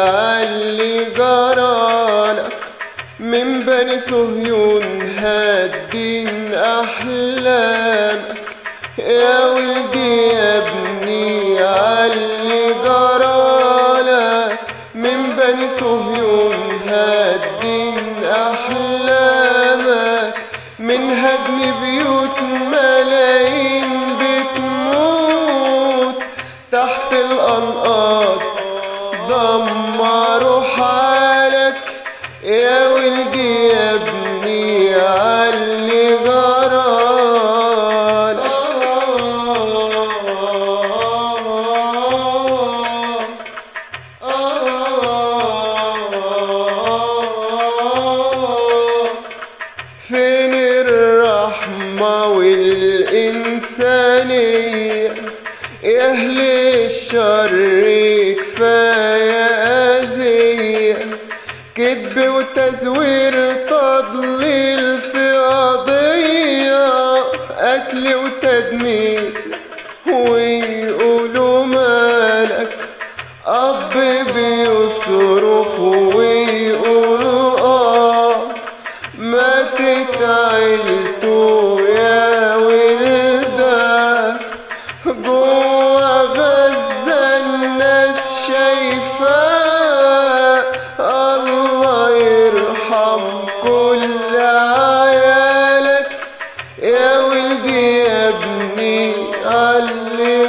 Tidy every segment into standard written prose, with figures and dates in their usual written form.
عاللي جرالك من بني صهيون هالدين أحلامك يا ولدي يا ابني عاللي جرالك من بني صهيون هالدين أحلامك من هدم بيوت ملايين بتموت تحت الأنقاض دمروا حالك يا ولدي يا ابني عاللي جرالك فين الرحمة والإنسانية يا أهل الشر كفاية أذية كذب وتزوير تضليل في قضية قتل وتدمير ويقولوا مالك أب بيصرخ ويقولوا ماتت عيلته يا ولده جوا غزة الناس شايفاه الله يرحم كل عيالك يا ولدي يا ابني عاللي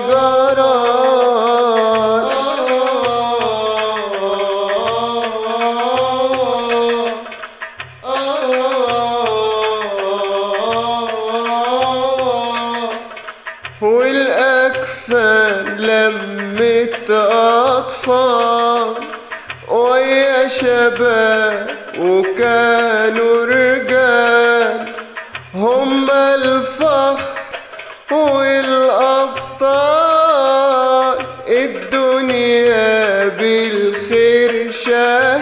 والأكفان لمت أطفال ويا شباب وكانوا رجال هم الفخر والأبطال الدنيا بالخير شهدالك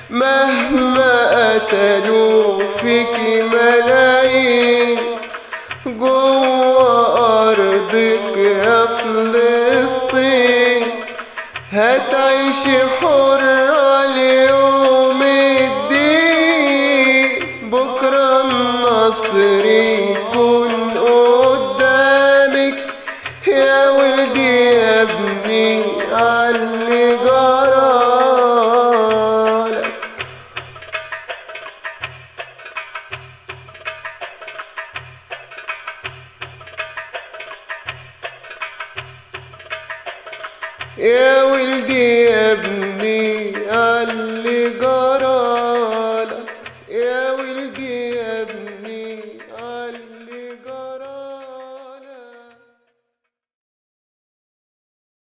مهما قتلوا فيك ملايين جوا أرضك يا فلسطين هتعيشي حرة ليوم الدين بكرة النصر يكون قدامك يا ولدي يا ابني عاللي جرالك يا ولدي يا ابني